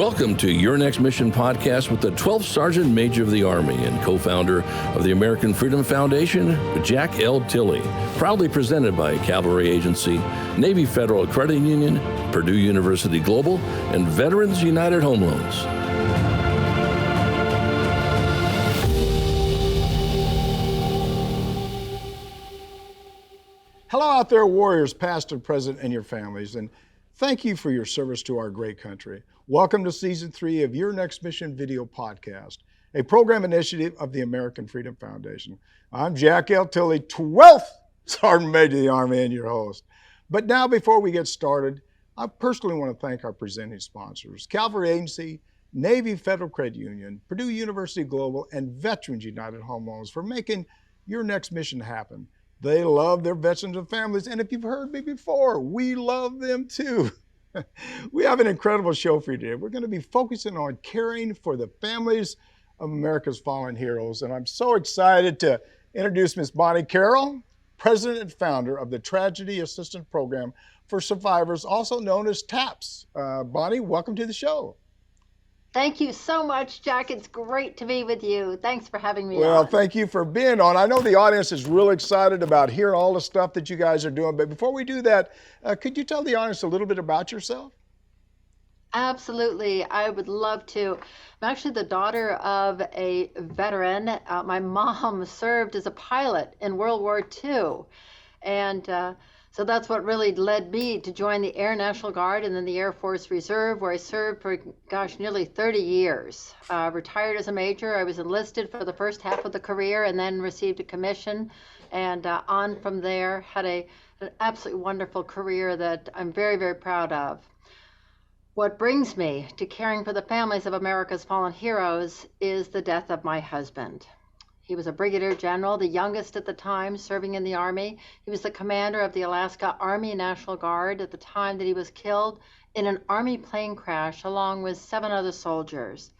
Welcome to Your Next Mission podcast with the 12th Sergeant Major of the Army and co-founder of the American Freedom Foundation, Jack L. Tilley. Proudly presented by Cavalry Agency, Navy Federal Credit Union, Purdue University Global, and Veterans United Home Loans. Hello out there, warriors, past and present, and your families, and thank you for your service to our great country. Welcome to Season 3 of Your Next Mission video podcast, a program initiative of the American Freedom Foundation. I'm Jack L. Tilley, 12th Sergeant Major of the Army, and your host. But now, before we get started, I personally want to thank our presenting sponsors, Cavalry Agency, Navy Federal Credit Union, Purdue University Global, and Veterans United Home Loans for making Your Next Mission happen. They love their veterans and families, and if you've heard me before, we love them too. We have an incredible show for you today. We're going to be focusing on caring for the families of America's fallen heroes, and I'm so excited to introduce Ms. Bonnie Carroll, President and founder of the Tragedy Assistance Program for Survivors, also known as TAPS. Bonnie, welcome to the show. Thank you so much, Jack. It's great to be with you. Thanks for having me on. Well, thank you for being on. I know the audience is real excited about hearing all the stuff that you guys are doing. But before we do that, could you tell the audience a little bit about yourself? Absolutely. I would love to. I'm actually the daughter of a veteran. My mom served as a pilot in World War II. And so that's what really led me to join the Air National Guard and then the Air Force Reserve, where I served for, nearly 30 years. Retired as a major. I was enlisted for the first half of the career and then received a commission. And on from there, had an absolutely wonderful career that I'm very, very proud of. What brings me to caring for the families of America's fallen heroes is the death of my husband. He was a brigadier general, the youngest at the time, serving in the Army. He was the commander of the Alaska Army National Guard at the time that he was killed in an Army plane crash along with 7 other soldiers.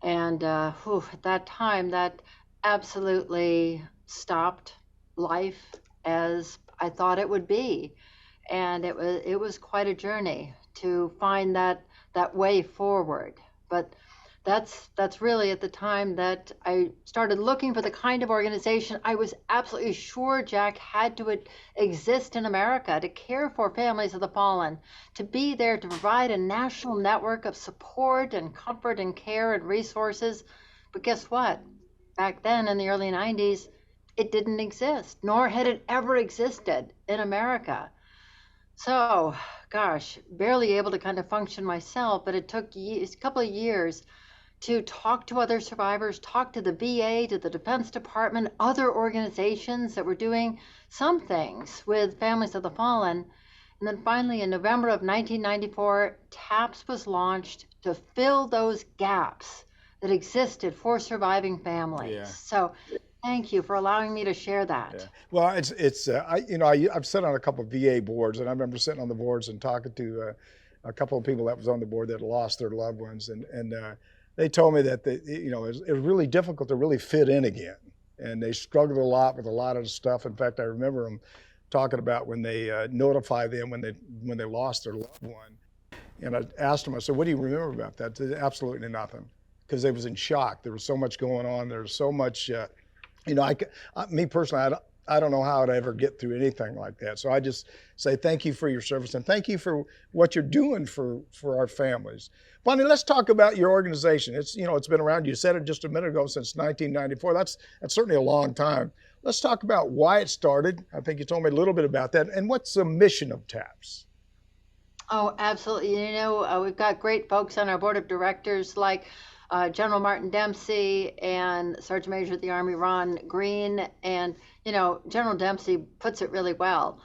And at that time, that absolutely stopped life as I thought it would be. And it was quite a journey to find that way forward. But that's really at the time that I started looking for the kind of organization I was absolutely sure, Jack, had to exist in America to care for families of the fallen, to be there to provide a national network of support and comfort and care and resources. But guess what? Back then in the early 90s, it didn't exist, nor had it ever existed in America. So, barely able to kind of function myself, but it took a couple of years to talk to other survivors, talk to the VA, to the Defense Department, other organizations that were doing some things with families of the fallen. And then finally, in November of 1994, TAPS was launched to fill those gaps that existed for surviving families. Yeah. So thank you for allowing me to share that. Yeah. Well, I've sat on a couple of VA boards, and I remember sitting on the boards and talking to a couple of people that was on the board that lost their loved ones, and they told me that it was really difficult to really fit in again, and they struggled a lot with a lot of the stuff. In fact, I remember them talking about when they notified them when they lost their loved one, and I asked them, I said, "What do you remember about that?" They said, "Absolutely nothing," because they was in shock. There was so much going on. There was so much, me personally, I don't know how I'd ever get through anything like that. So I just say thank you for your service and thank you for what you're doing for our families. Bonnie, let's talk about your organization. It's been around. You said it just a minute ago, since 1994. That's certainly a long time. Let's talk about why it started. I think you told me a little bit about that. And what's the mission of TAPS? Oh, absolutely. We've got great folks on our board of directors like General Martin Dempsey and Sergeant Major of the Army Ron Green. And, General Dempsey puts it really well.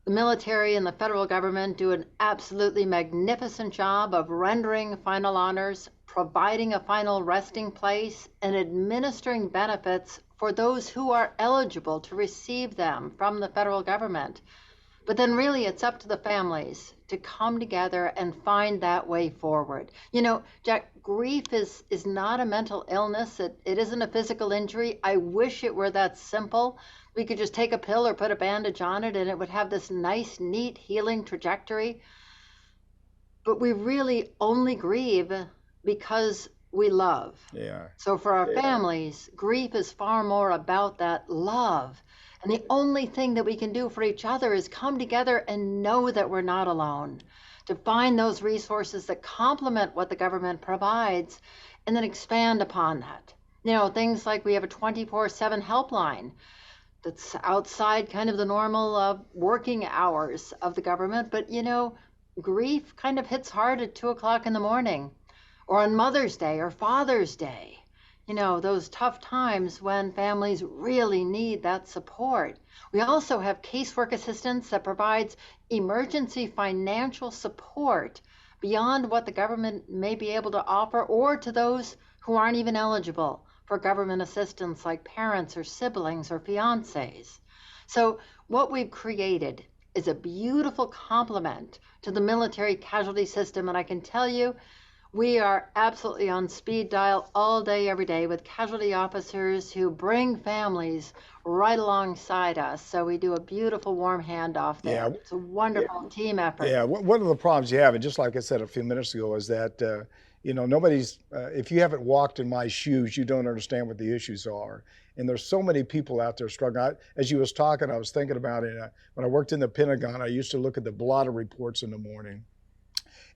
The military and the federal government do an absolutely magnificent job of rendering final honors, providing a final resting place, and administering benefits for those who are eligible to receive them from the federal government. But then really it's up to the families to come together and find that way forward. Jack, grief is not a mental illness. It isn't a physical injury. I wish it were that simple. We could just take a pill or put a bandage on it and it would have this nice, neat healing trajectory. But it's not. but we really only grieve because we love. Yeah. So for our families, grief is far more about that love. And the only thing that we can do for each other is come together and know that we're not alone, to find those resources that complement what the government provides and then expand upon that. Things like we have a 24/7 helpline that's outside kind of the normal working hours of the government. But, grief kind of hits hard at 2 o'clock in the morning or on Mother's Day or Father's Day. Those tough times when families really need that support. We also have casework assistance that provides emergency financial support beyond what the government may be able to offer, or to those who aren't even eligible for government assistance, like parents or siblings or fiancés. So what we've created is a beautiful complement to the military casualty system. And I can tell you, we are absolutely on speed dial all day, every day, with casualty officers who bring families right alongside us. So we do a beautiful warm handoff there. Yeah. It's a wonderful team effort. Yeah, one of the problems you have, and just like I said a few minutes ago, is that nobody's. If you haven't walked in my shoes, you don't understand what the issues are. And there's so many people out there struggling. As you was talking, I was thinking about it. When I worked in the Pentagon, I used to look at the blotter reports in the morning,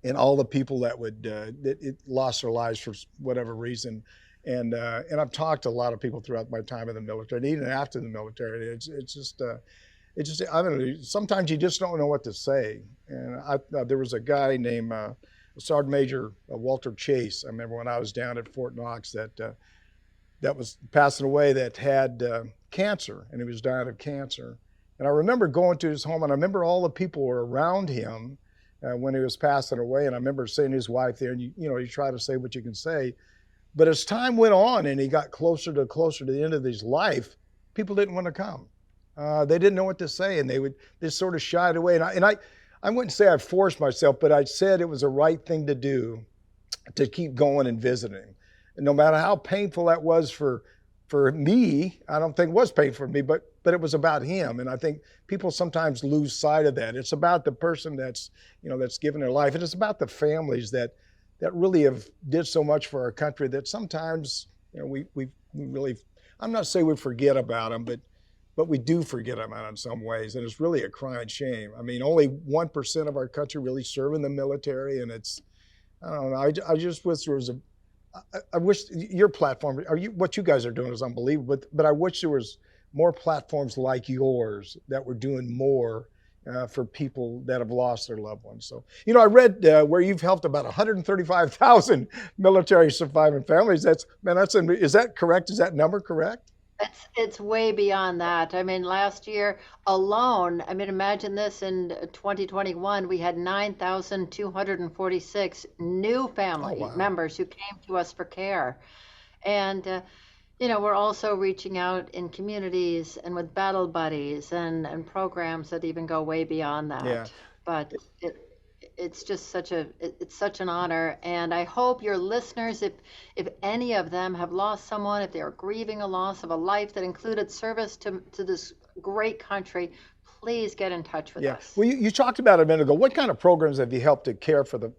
and all the people that lost their lives for whatever reason. And I've talked to a lot of people throughout my time in the military, and even after the military. It's just I don't know. Sometimes you just don't know what to say. And there was a guy named Sergeant Major Walter Chase. I remember when I was down at Fort Knox that was passing away, that had cancer, and he was dying of cancer. And I remember going to his home, and I remember all the people were around him when he was passing away. And I remember seeing his wife there, and you try to say what you can say. But as time went on and he got closer to the end of his life, people didn't want to come. They didn't know what to say, and they sort of shied away. And I wouldn't say I forced myself, but I said it was the right thing to do, to keep going and visiting. And no matter how painful that was for me, I don't think it was painful for me, but it was about him. And I think people sometimes lose sight of that. It's about the person that's given their life, and it's about the families that really have did so much for our country that sometimes we really, I'm not saying we forget about them, but we do forget about them in some ways, and it's really a crying shame. I mean, only 1% of our country really serve in the military, and I don't know. I just wish there was I wish your platform, what you guys are doing is unbelievable, but I wish there was more platforms like yours that were doing more for people that have lost their loved ones. So, I read where you've helped about 135,000 military surviving families. Is that correct? Is that number correct? It's way beyond that. I mean, last year alone, imagine this, in 2021, we had 9,246 new family members who came to us for care. And, we're also reaching out in communities and with battle buddies and programs that even go way beyond that. Yeah. But it's just such an honor. And I hope your listeners, if any of them have lost someone, if they are grieving a loss of a life that included service to this great country, please get in touch with us. Well, you talked about it a minute ago. What kind of programs have you helped to care for the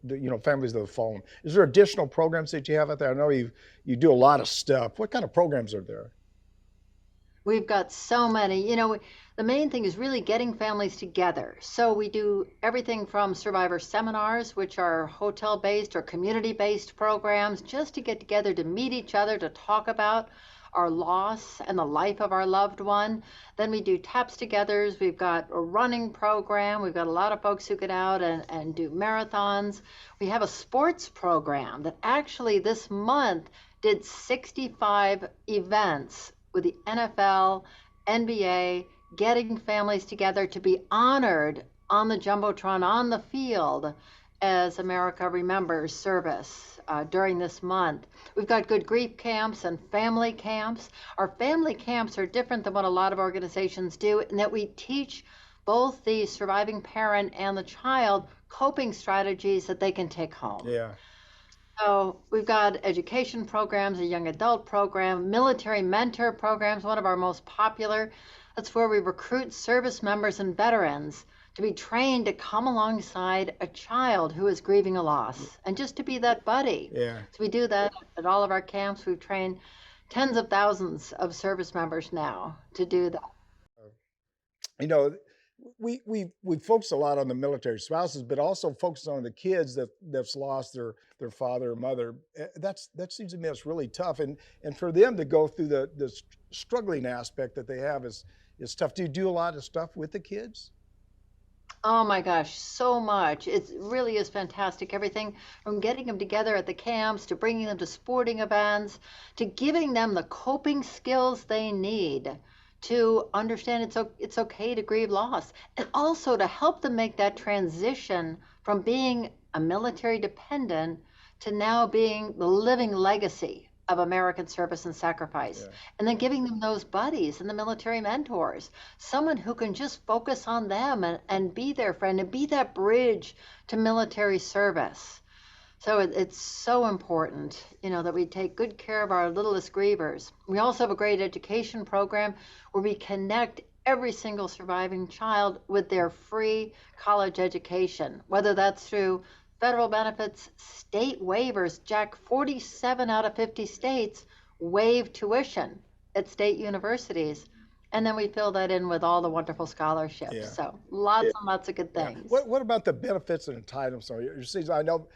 families that have fallen? Is there additional programs that you have out there? I know you do a lot of stuff. What kind of programs are there? We've got so many. The main thing is really getting families together. So we do everything from survivor seminars, which are hotel-based or community-based programs, just to get together to meet each other, to talk about our loss and the life of our loved one. Then we do taps-togethers. We've got a running program. We've got a lot of folks who get out and do marathons. We have a sports program that actually this month did 65 events with the NFL, NBA, getting families together to be honored on the Jumbotron, on the field, as America remembers service during this month. We've got good grief camps and family camps. Our family camps are different than what a lot of organizations do, in that we teach both the surviving parent and the child coping strategies that they can take home. Yeah. So we've got education programs, a young adult program, military mentor programs, one of our most popular. That's where we recruit service members and veterans to be trained to come alongside a child who is grieving a loss and just to be that buddy. Yeah. So we do that at all of our camps. We've trained tens of thousands of service members now to do that. You know, we focus a lot on the military spouses, but also focus on the kids that's lost their father or mother. That seems to me that's really tough, and for them to go through the struggling aspect that they have is tough. Do you do a lot of stuff with the kids? Oh my gosh, so much. It really is fantastic. Everything from getting them together at the camps to bringing them to sporting events to giving them the coping skills they need to understand it's okay to grieve loss, and also to help them make that transition from being a military dependent to now being the living legacy of American service and sacrifice. Yeah. And then giving them those buddies and the military mentors, someone who can just focus on them and be their friend and be that bridge to military service. So it's so important, that we take good care of our littlest grievers. We also have a great education program where we connect every single surviving child with their free college education, whether that's through federal benefits, state waivers. Jack, 47 out of 50 states waive tuition at state universities. And then we fill that in with all the wonderful scholarships. Yeah. So lots and lots of good things. Yeah. What about the benefits and entitlements? I know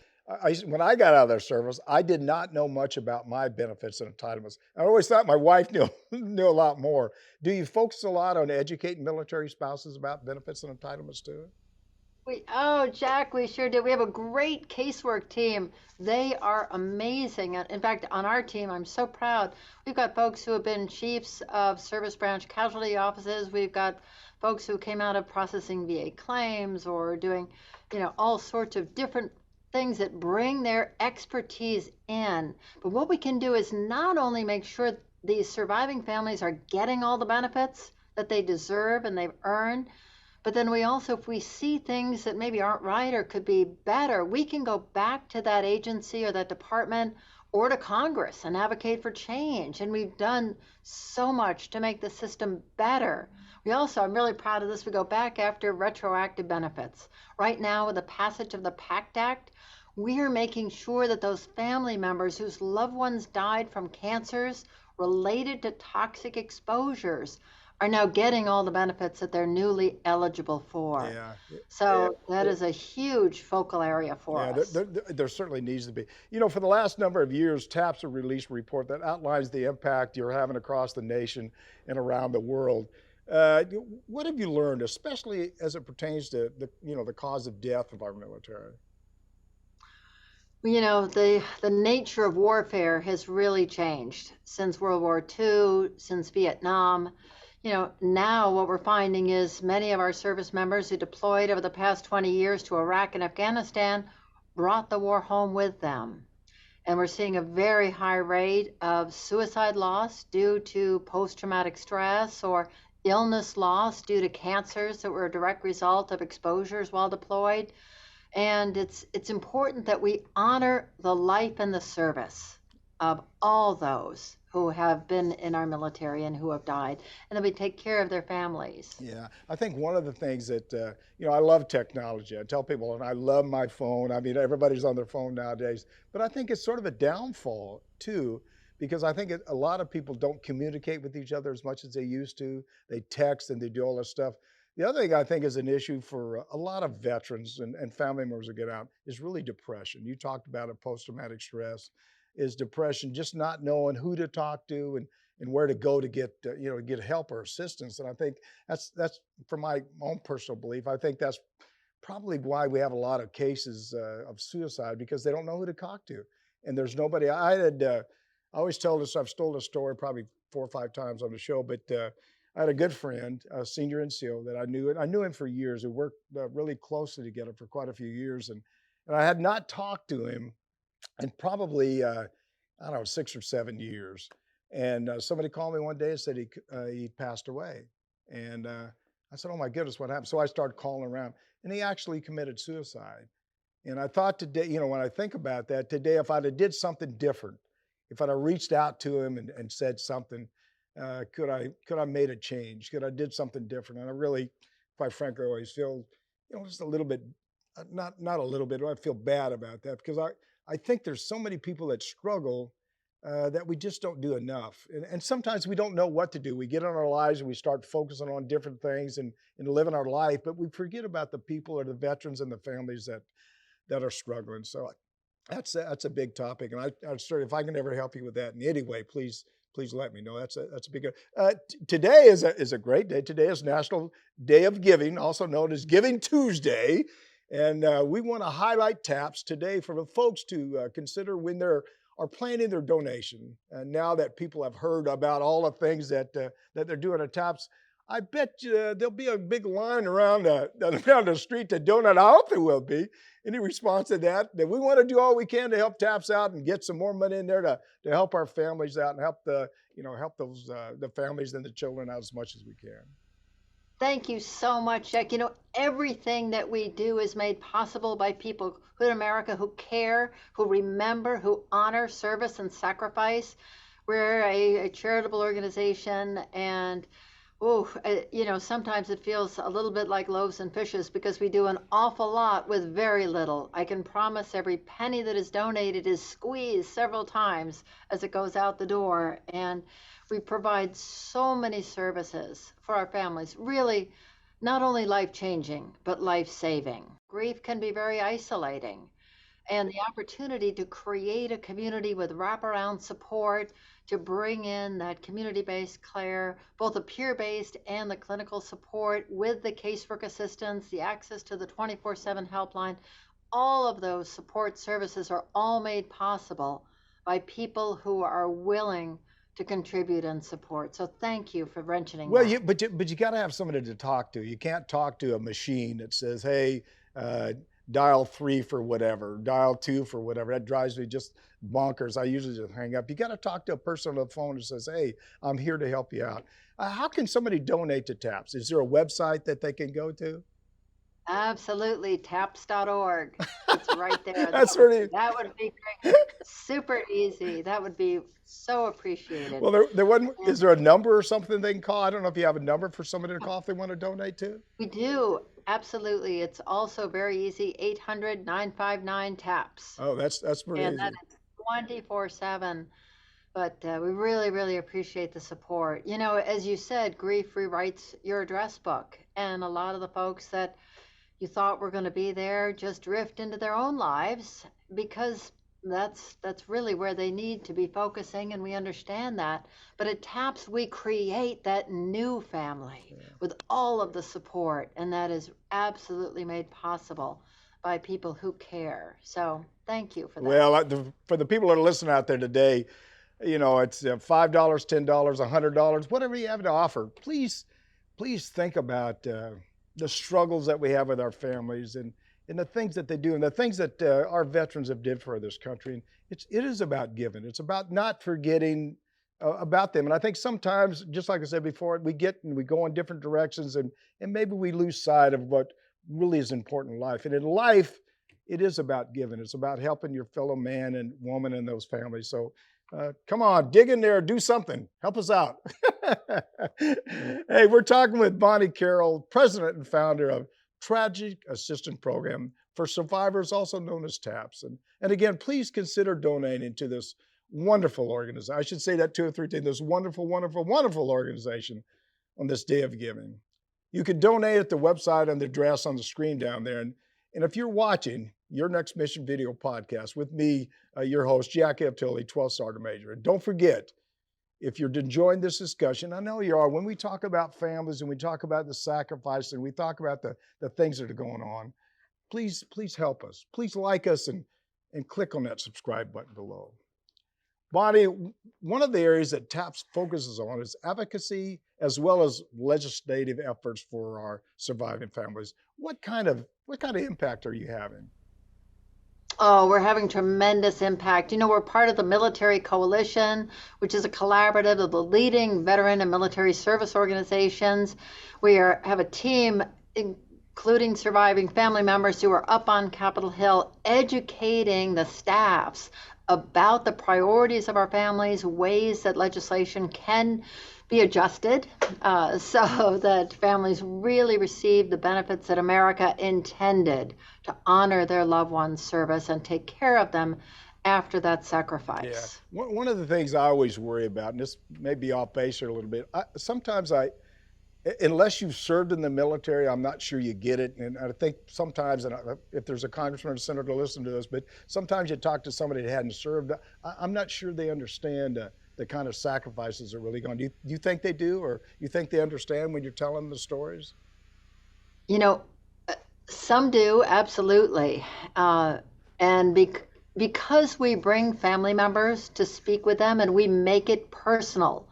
when I got out of their service, I did not know much about my benefits and entitlements. I always thought my wife knew a lot more. Do you focus a lot on educating military spouses about benefits and entitlements too? Jack, we sure do. We have a great casework team. They are amazing. In fact, on our team, I'm so proud. We've got folks who have been chiefs of service branch casualty offices. We've got folks who came out of processing VA claims or doing, all sorts of different things that bring their expertise in. But what we can do is not only make sure these surviving families are getting all the benefits that they deserve and they've earned, but then we also, if we see things that maybe aren't right or could be better, we can go back to that agency or that department or to Congress and advocate for change. And we've done so much to make the system better. We also, I'm really proud of this, we go back after retroactive benefits. Right now, with the passage of the PACT Act, we are making sure that those family members whose loved ones died from cancers related to toxic exposures are now getting all the benefits that they're newly eligible for. Yeah. So that is a huge focal area for us. There certainly needs to be. For the last number of years, TAPS has released a report that outlines the impact you're having across the nation and around the world. What have you learned, especially as it pertains to the cause of death of our military? The nature of warfare has really changed since World War II, since Vietnam. Now what we're finding is many of our service members who deployed over the past 20 years to Iraq and Afghanistan brought the war home with them. And we're seeing a very high rate of suicide loss due to post-traumatic stress or illness loss due to cancers that were a direct result of exposures while deployed. And it's important that we honor the life and the service of all those who have been in our military and who have died, and that we take care of their families. Yeah, I think one of the things that, I love technology. I tell people, and I love my phone. I mean, everybody's on their phone nowadays, but I think it's sort of a downfall too, because I think a lot of people don't communicate with each other as much as they used to. They text and they do all this stuff. The other thing I think is an issue for a lot of veterans and family members that get out is really depression. You talked about it, post-traumatic stress is depression, just not knowing who to talk to and where to go to get get help or assistance. And I think that's from my own personal belief. I think that's probably why we have a lot of cases of suicide, because they don't know who to talk to, and there's nobody. I always tell this. I've told this story probably 4 or 5 times on the show, but I had a good friend, a senior NCO that I knew, and I knew him for years. We worked really closely together for quite a few years, and I had not talked to him in probably, I don't know, 6 or 7 years. And somebody called me one day and said he passed away. And I said, oh my goodness, what happened? So I started calling around, and he actually committed suicide. And I thought today, when I think about that today, if I'd have did something different, if I'd have reached out to him and said something, could I made a change? Could I did something different? And I really, quite frankly, always feel just a little bit, not a little bit, I feel bad about that because I think there's so many people that struggle that we just don't do enough. And sometimes we don't know what to do. We get in our lives and we start focusing on different things and living our life, but we forget about the people or the veterans and the families that are struggling. So that's a big topic. And I'm sorry if I can ever help you with that in any way, please let me know. That's a big. Today is a great day. Today is National Day of Giving, also known as Giving Tuesday, and we want to highlight TAPS today for the folks to consider when they're planning their donation. And now that people have heard about all the things that they're doing at TAPS, I bet there'll be a big line around the street to donate. I hope there will be. Any response to that? That we want to do all we can to help TAPS out and get some more money in there to help our families out and help those the families and the children out as much as we can. Thank you so much, Jack. Everything that we do is made possible by people in America who care, who remember, who honor service and sacrifice. We're a charitable organization, and sometimes it feels a little bit like loaves and fishes because we do an awful lot with very little. I can promise every penny that is donated is squeezed several times as it goes out the door. And we provide so many services for our families, really not only life-changing, but life-saving. Grief can be very isolating. And the opportunity to create a community with wraparound support, to bring in that community-based care, both the peer-based and the clinical support with the casework assistance, the access to the 24/7 helpline, all of those support services are all made possible by people who are willing to contribute and support. So thank you for mentioning that. But you got to have somebody to talk to. You can't talk to a machine that says, hey, dial 3 for whatever, dial 2 for whatever. That drives me just bonkers. I usually just hang up. You got to talk to a person on the phone who says, hey, I'm here to help you out. How can somebody donate to TAPS? Is there a website that they can go to? Absolutely, taps.org. It's right there. That would be great. Super easy. That would be so appreciated. Well, there wasn't. Is there a number or something they can call? I don't know if you have a number for somebody to call if they want to donate to. We do. Absolutely. It's also very easy. 800-959-TAPS. Oh, that's pretty easy. And that is 24/7. But we really, really appreciate the support. As you said, grief rewrites your address book. And a lot of the folks that you thought were going to be there just drift into their own lives because that's really where they need to be focusing, and we understand that. But at TAPS, we create that new family with all of the support, and that is absolutely made possible by people who care. So thank you for that. Well, for the people that are listening out there today, it's $5, $10, $100, whatever you have to offer. Please think about the struggles that we have with our families and the things that they do and the things that our veterans have did for this country. And it is about giving. It's about not forgetting about them. And I think sometimes, just like I said before, we go in different directions and maybe we lose sight of what really is important in life. And in life, it is about giving. It's about helping your fellow man and woman in those families. So come on, dig in there, do something, help us out. Hey, we're talking with Bonnie Carroll, president and founder of Tragic Assistance Program for Survivors, also known as TAPS. And again, please consider donating to this wonderful organization. I should say that 2 or 3 times, this wonderful, wonderful, wonderful organization on this Day of Giving. You can donate at the website and the address on the screen down there. And if you're watching Your Next Mission Video Podcast with me, your host, Jack Tilley, 12th Sergeant Major. And don't forget, if you're enjoying this discussion, I know you are, when we talk about families and we talk about the sacrifice and we talk about the things that are going on, please help us. Please like us and click on that subscribe button below. Bonnie, one of the areas that TAPS focuses on is advocacy as well as legislative efforts for our surviving families. What kind of impact are you having? Oh, we're having tremendous impact. We're part of the Military Coalition, which is a collaborative of the leading veteran and military service organizations. We have a team, including surviving family members, who are up on Capitol Hill educating the staffs about the priorities of our families, ways that legislation can be adjusted so that families really receive the benefits that America intended to honor their loved ones' service and take care of them after that sacrifice. Yeah. One of the things I always worry about, and this may be off base here a little bit, sometimes unless you've served in the military, I'm not sure you get it. And I think sometimes, and if there's a congressman or senator listen to this, but sometimes you talk to somebody that hadn't served, I'm not sure they understand the kind of sacrifices that are really going. Do you think they do, or you think they understand when you're telling them the stories? You know, some do, absolutely. And because we bring family members to speak with them and we make it personal.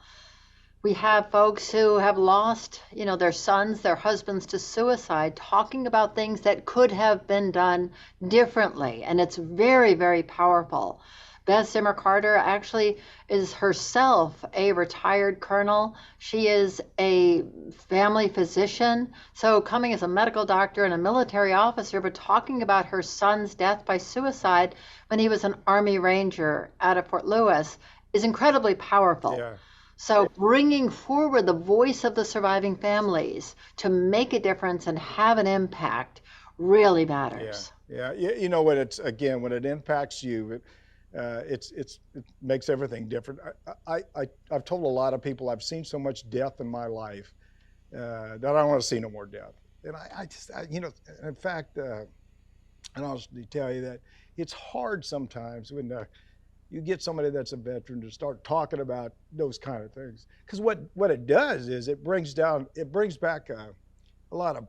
We have folks who have lost, their sons, their husbands to suicide, talking about things that could have been done differently. And it's very, very powerful. Beth Zimmer Carter actually is herself a retired colonel. She is a family physician. So coming as a medical doctor and a military officer, but talking about her son's death by suicide when he was an Army Ranger out of Fort Lewis is incredibly powerful. Yeah. So bringing forward the voice of the surviving families to make a difference and have an impact really matters. Yeah. When it impacts you, it makes everything different. I've told a lot of people I've seen so much death in my life that I don't want to see no more death. And in fact, and I'll just tell you that it's hard sometimes when you get somebody that's a veteran to start talking about those kind of things, because what it does is it brings back a lot of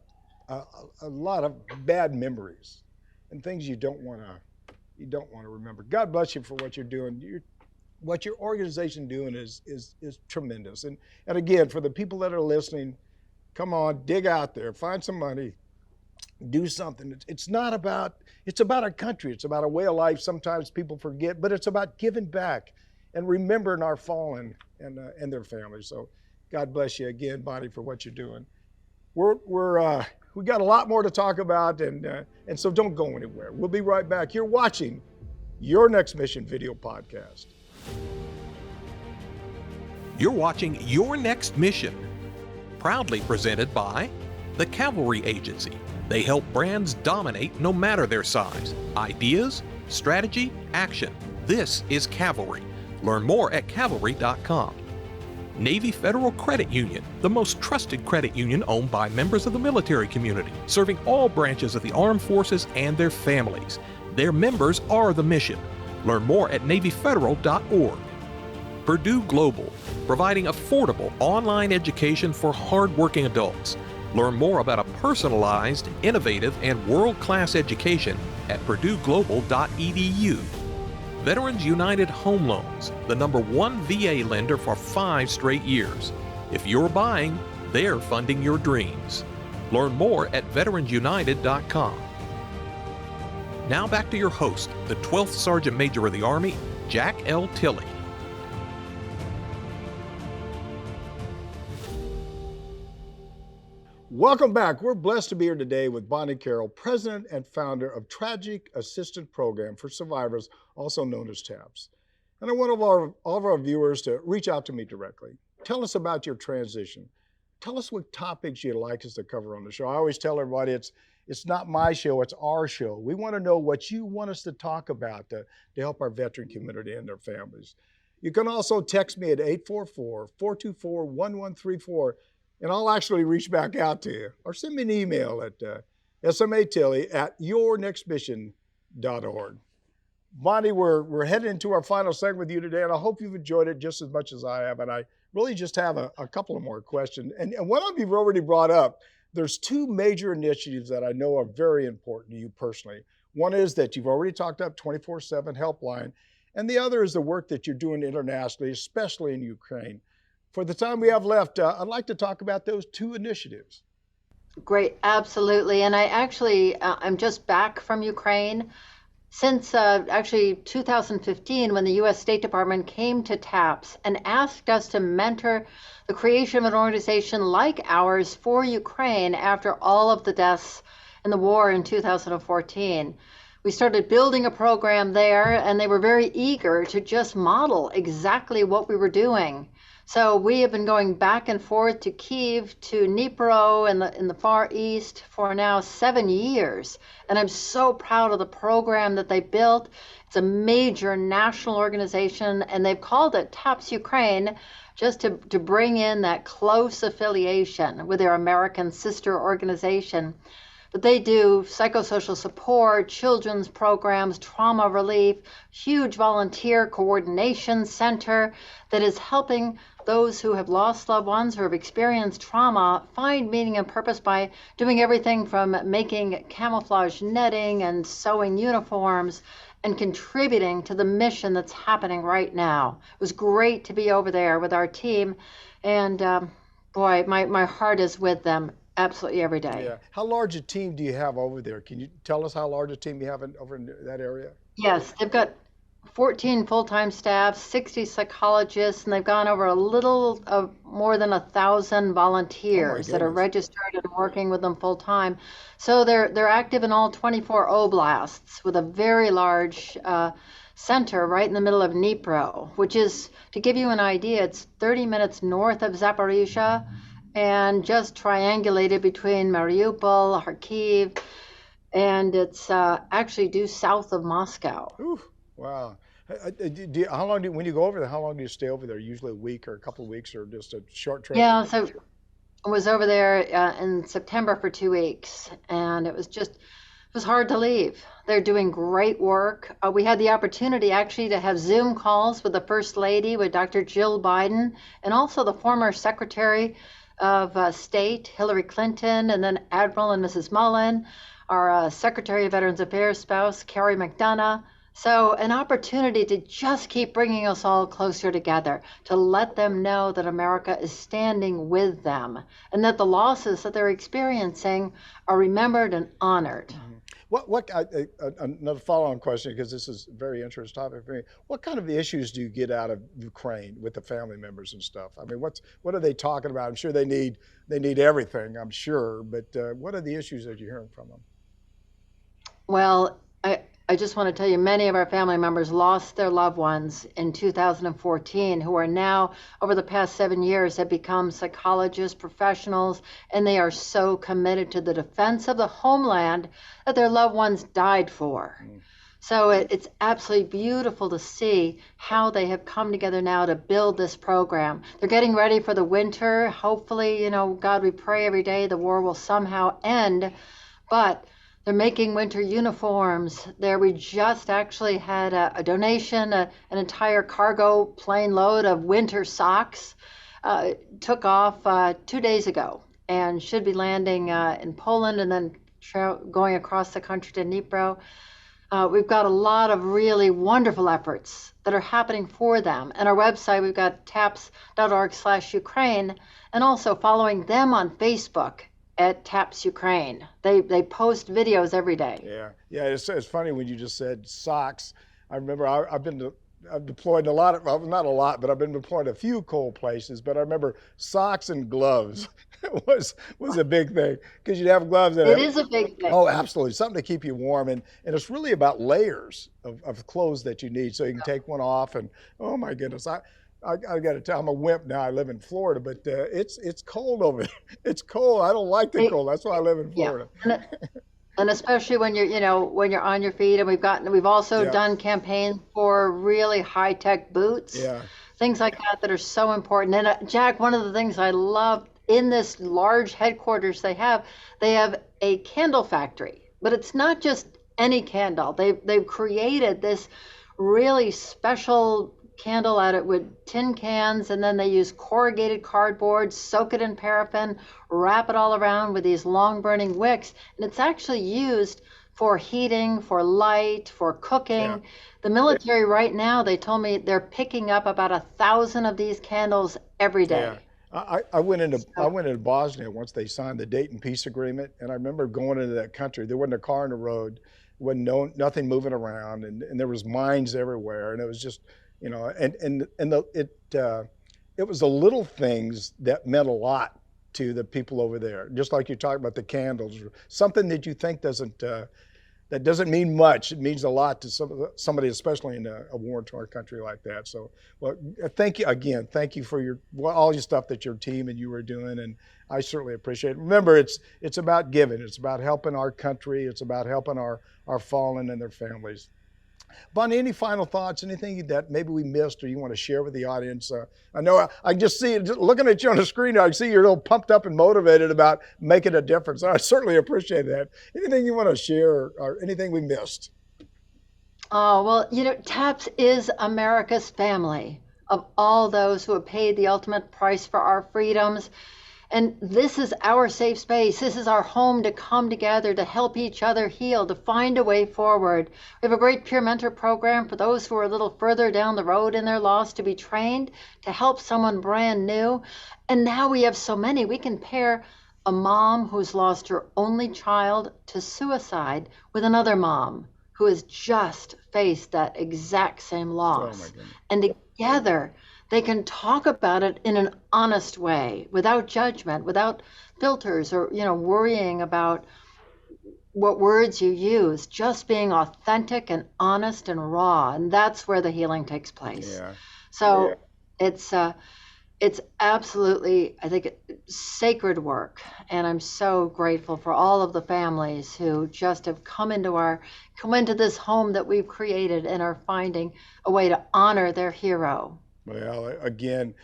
bad memories and things you don't want to remember. God bless you for what you're doing. What your organization doing is tremendous. And again, for the people that are listening, come on, dig out there, find some money, do something. It's about our country. It's about a way of life. Sometimes people forget, but it's about giving back and remembering our fallen and their families. So God bless you again, Bonnie, for what you're doing. We got a lot more to talk about, and so don't go anywhere. We'll be right back. You're watching Your Next Mission video podcast. You're watching Your Next Mission, proudly presented by the Cavalry Agency. They help brands dominate no matter their size. Ideas, strategy, action. This is Cavalry. Learn more at cavalry.com. Navy Federal Credit Union, the most trusted credit union owned by members of the military community, serving all branches of the armed forces and their families. Their members are the mission. Learn more at NavyFederal.org. Purdue Global, providing affordable online education for hardworking adults. Learn more about a personalized, innovative, and world-class education at PurdueGlobal.edu. Veterans United Home Loans, the #1 VA lender for 5 straight years. If you're buying, they're funding your dreams. Learn more at VeteransUnited.com. Now back to your host, the 12th Sergeant Major of the Army, Jack L. Tilley. Welcome back. We're blessed to be here today with Bonnie Carroll, president and founder of Tragic Assistance Program for Survivors, also known as TAPS. And I want all of our viewers to reach out to me directly. Tell us about your transition. Tell us what topics you'd like us to cover on the show. I always tell everybody it's not my show, it's our show. We want to know what you want us to talk about to help our veteran community and their families. You can also text me at 844-424-1134. And I'll actually reach back out to you, or send me an email at SMA Tilley at yournextmission.org. Bonnie, we're heading into our final segment with you today, and I hope you've enjoyed it just as much as I have. And I really just have a couple of more questions. And one of you've already brought up, there's 2 major initiatives that I know are very important to you personally. One is that you've already talked up 24/7 helpline, and the other is the work that you're doing internationally, especially in Ukraine. For the time we have left, I'd like to talk about those 2 initiatives. Great, absolutely. And I actually, I'm just back from Ukraine. Since actually 2015, when the U.S. State Department came to TAPS and asked us to mentor the creation of an organization like ours for Ukraine after all of the deaths in the war in 2014. We started building a program there, and they were very eager to just model exactly what we were doing. So we have been going back and forth to Kyiv, to Dnipro in the Far East for now 7 years. And I'm so proud of the program that they built. It's a major national organization, and they've called it TAPS Ukraine just to bring in that close affiliation with their American sister organization. But they do psychosocial support, children's programs, trauma relief, huge volunteer coordination center that is helping those who have lost loved ones or have experienced trauma find meaning and purpose by doing everything from making camouflage netting and sewing uniforms and contributing to the mission that's happening right now. It was great to be over there with our team, and boy, my heart is with them absolutely every day. Yeah. How large a team do you have over there? Can you tell us how large a team you have over in that area? Yes, they've got 14 full-time staff, 60 psychologists, and they've gone over a little more than 1,000 volunteers that are registered and working with them full-time. So they're active in all 24 oblasts with a very large center right in the middle of Dnipro, which is, to give you an idea, it's 30 minutes north of Zaporizhia and just triangulated between Mariupol, Kharkiv, and it's actually due south of Moscow. Ooh, wow. How long when you go over there, how long do you stay over there? Usually a week or a couple of weeks or just a short trip? Yeah, so I was over there in September for 2 weeks, and it was hard to leave. They're doing great work. We had the opportunity actually to have Zoom calls with the First Lady, with Dr. Jill Biden, and also the former Secretary of State, Hillary Clinton, and then Admiral and Mrs. Mullen, our Secretary of Veterans Affairs spouse, Carrie McDonough. So an opportunity to just keep bringing us all closer together, to let them know that America is standing with them and that the losses that they're experiencing are remembered and honored. Mm-hmm. Another follow-on question, because this is a very interesting topic for me. What kind of issues do you get out of Ukraine with the family members and stuff? I mean, what are they talking about? I'm sure they need everything, I'm sure, but what are the issues that you're hearing from them? Well, I just want to tell you, many of our family members lost their loved ones in 2014 who are now, over the past 7 years, have become psychologists, professionals, and they are so committed to the defense of the homeland that their loved ones died for. So it's absolutely beautiful to see how they have come together now to build this program. They're getting ready for the winter. Hopefully, God, we pray every day the war will somehow end, but they're making winter uniforms. We just actually had a donation, an entire cargo plane load of winter socks. Took off 2 days ago and should be landing in Poland and then going across the country to Dnipro. We've got a lot of really wonderful efforts that are happening for them. And our website, we've got taps.org/Ukraine, and also following them on Facebook at TAPS Ukraine. They post videos every day. Yeah. It's funny when you just said socks. I remember I've deployed in a lot of, well, not a lot, but I've been deployed a few cold places. But I remember socks and gloves was a big thing, because you'd have gloves that is a big thing. Oh, absolutely, something to keep you warm, and it's really about layers of clothes that you need, so you can take one off. And oh my goodness, I got to tell, I'm a wimp now. I live in Florida, but it's cold over there. It's cold. I don't like the cold. That's why I live in Florida. Yeah. And especially when you're on your feet. And we've also done campaigns for really high tech boots, things like that are so important. And Jack, one of the things I love in this large headquarters they have a candle factory, but it's not just any candle. They've created this really special candle out of with tin cans, and then they use corrugated cardboard, soak it in paraffin, wrap it all around with these long burning wicks, and it's actually used for heating, for light, for cooking. The military right now, they told me they're picking up about 1,000 of these candles every day. I went into Bosnia once they signed the Dayton Peace Agreement, and I remember going into that country. There wasn't a car on the road, nothing moving around, and there was mines everywhere, and it was just, it was the little things that meant a lot to the people over there. Just like you talked about the candles, something that you think doesn't that doesn't mean much. It means a lot to somebody, especially in a war-torn country like that. So, well, thank you again. Thank you for all your stuff that your team and you were doing, and I certainly appreciate it. Remember, it's about giving. It's about helping our country. It's about helping our fallen and their families. Bonnie, any final thoughts? Anything that maybe we missed or you want to share with the audience? I know I just see it, just looking at you on the screen, I see you're a little pumped up and motivated about making a difference. I certainly appreciate that. Anything you want to share or anything we missed? Oh, well, TAPS is America's family of all those who have paid the ultimate price for our freedoms. And this is our safe space. This is our home to come together, to help each other heal, to find a way forward. We have a great peer mentor program for those who are a little further down the road in their loss to be trained to help someone brand new. And now we have so many. We can pair a mom who's lost her only child to suicide with another mom who has just faced that exact same loss. Oh my goodness. And together, they can talk about it in an honest way, without judgment, without filters or, worrying about what words you use, just being authentic and honest and raw. And that's where the healing takes place. Yeah. So it's absolutely, I think, sacred work. And I'm so grateful for all of the families who just have come into this home that we've created and are finding a way to honor their hero. Well, again,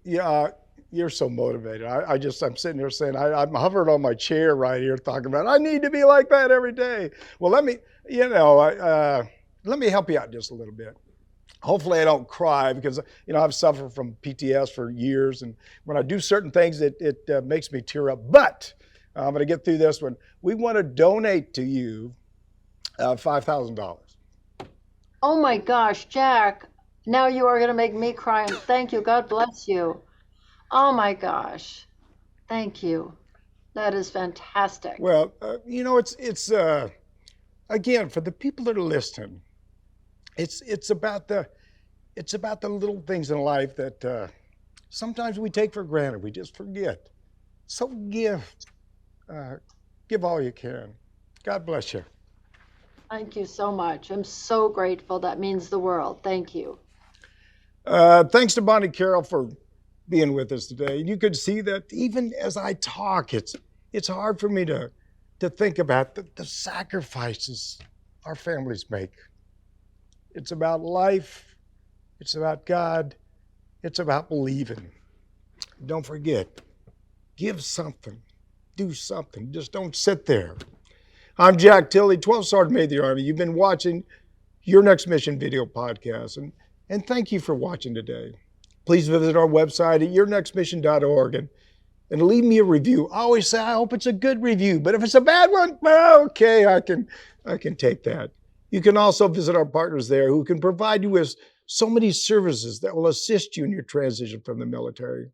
you're so motivated. I'm sitting here saying, I'm hovering on my chair right here talking about, I need to be like that every day. Well, let me help you out just a little bit. Hopefully I don't cry because, I've suffered from PTS for years. And when I do certain things, it makes me tear up. But I'm going to get through this one. We want to donate to you $5,000. Oh my gosh, Jack. Now you are going to make me cry, and thank you. God bless you. Oh my gosh. Thank you. That is fantastic. Well, it's again, for the people that are listening, it's about the little things in life that sometimes we take for granted. We just forget. So give all you can. God bless you. Thank you so much. I'm so grateful. That means the world. Thank you. Thanks to Bonnie Carroll for being with us today. You could see that even as I talk, it's hard for me to think about the sacrifices our families make. It's about life. It's about God. It's about believing. Don't forget, give something. Do something. Just don't sit there. I'm Jack Tilley, 12th Sergeant Major of the Army. You've been watching Your Next Mission video podcast. And thank you for watching today. Please visit our website at yournextmission.org and leave me a review. I always say, I hope it's a good review, but if it's a bad one, well, okay, I can take that. You can also visit our partners there who can provide you with so many services that will assist you in your transition from the military.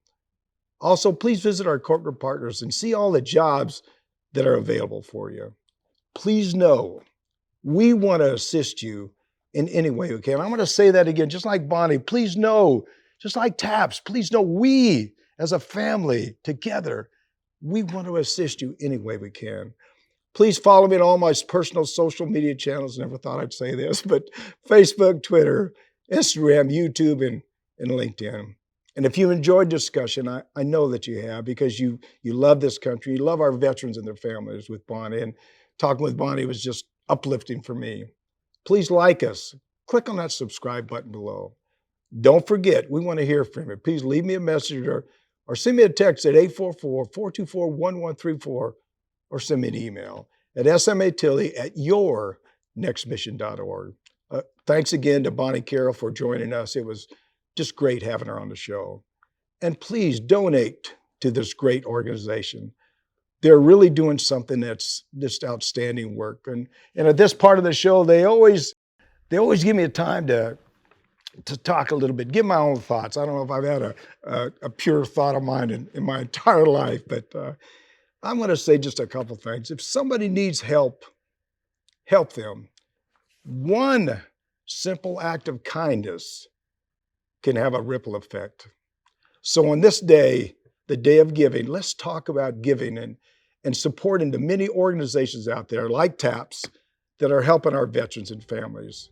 Also, please visit our corporate partners and see all the jobs that are available for you. Please know we want to assist you in any way we can. I'm going to say that again, just like Bonnie. Please know, just like TAPS, please know we as a family together, we want to assist you any way we can. Please follow me on all my personal social media channels. Never thought I'd say this, but Facebook, Twitter, Instagram, YouTube, and LinkedIn. And if you enjoyed discussion, I know that you have because you love this country. You love our veterans and their families with Bonnie. And talking with Bonnie was just uplifting for me. Please like us. Click on that subscribe button below. Don't forget, we want to hear from you. Please leave me a message or send me a text at 844-424-1134 or send me an email at smatilley@yournextmission.org. Thanks again to Bonnie Carroll for joining us. It was just great having her on the show. And please donate to this great organization. They're really doing something that's just outstanding work. And at this part of the show, they always give me a time to talk a little bit, give my own thoughts. I don't know if I've had a pure thought of mine in my entire life, but I'm going to say just a couple things. If somebody needs help, help them. One simple act of kindness can have a ripple effect. So on this day, the day of giving, let's talk about giving and supporting the many organizations out there like TAPS that are helping our veterans and families.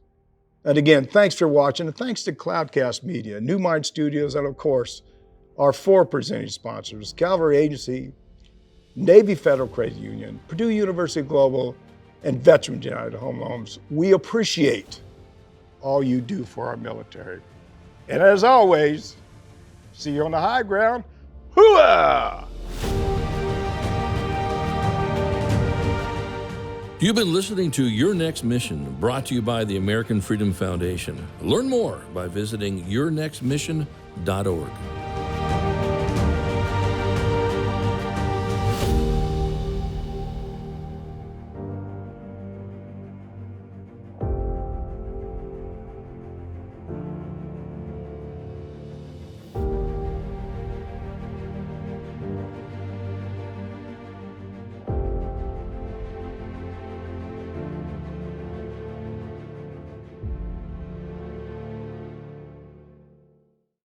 And again, thanks for watching, and thanks to Cloudcast Media, New Mind Studios, and of course, our 4 presenting sponsors, Cavalry Agency, Navy Federal Credit Union, Purdue University Global, and Veterans United Home Loans. We appreciate all you do for our military. And as always, see you on the high ground. Hooah! You've been listening to Your Next Mission, brought to you by the American Freedom Foundation. Learn more by visiting yournextmission.org.